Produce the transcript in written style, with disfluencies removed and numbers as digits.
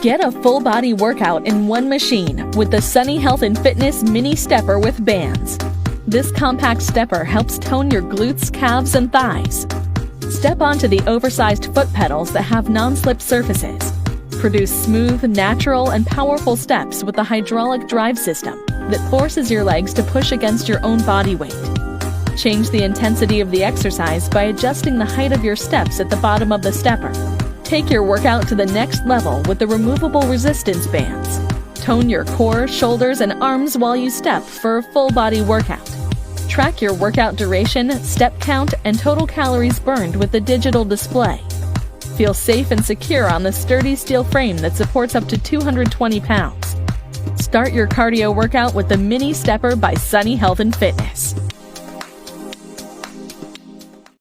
Get a full body workout in one machine with the Sunny Health and Fitness Mini Stepper with bands. This compact stepper helps tone your glutes, calves, and thighs. Step onto the oversized foot pedals that have non-slip surfaces. Produce smooth, natural, and powerful steps with the hydraulic drive system that forces your legs to push against your own body weight. Change the intensity of the exercise by adjusting the height of your steps at the bottom of the stepper. Take your workout to the next level with the removable resistance bands. Tone your core, shoulders, and arms while you step for a full body workout. Track your workout duration, step count, and total calories burned with the digital display. Feel safe and secure on the sturdy steel frame that supports up to 220 pounds. Start your cardio workout with the Mini Stepper by Sunny Health and Fitness.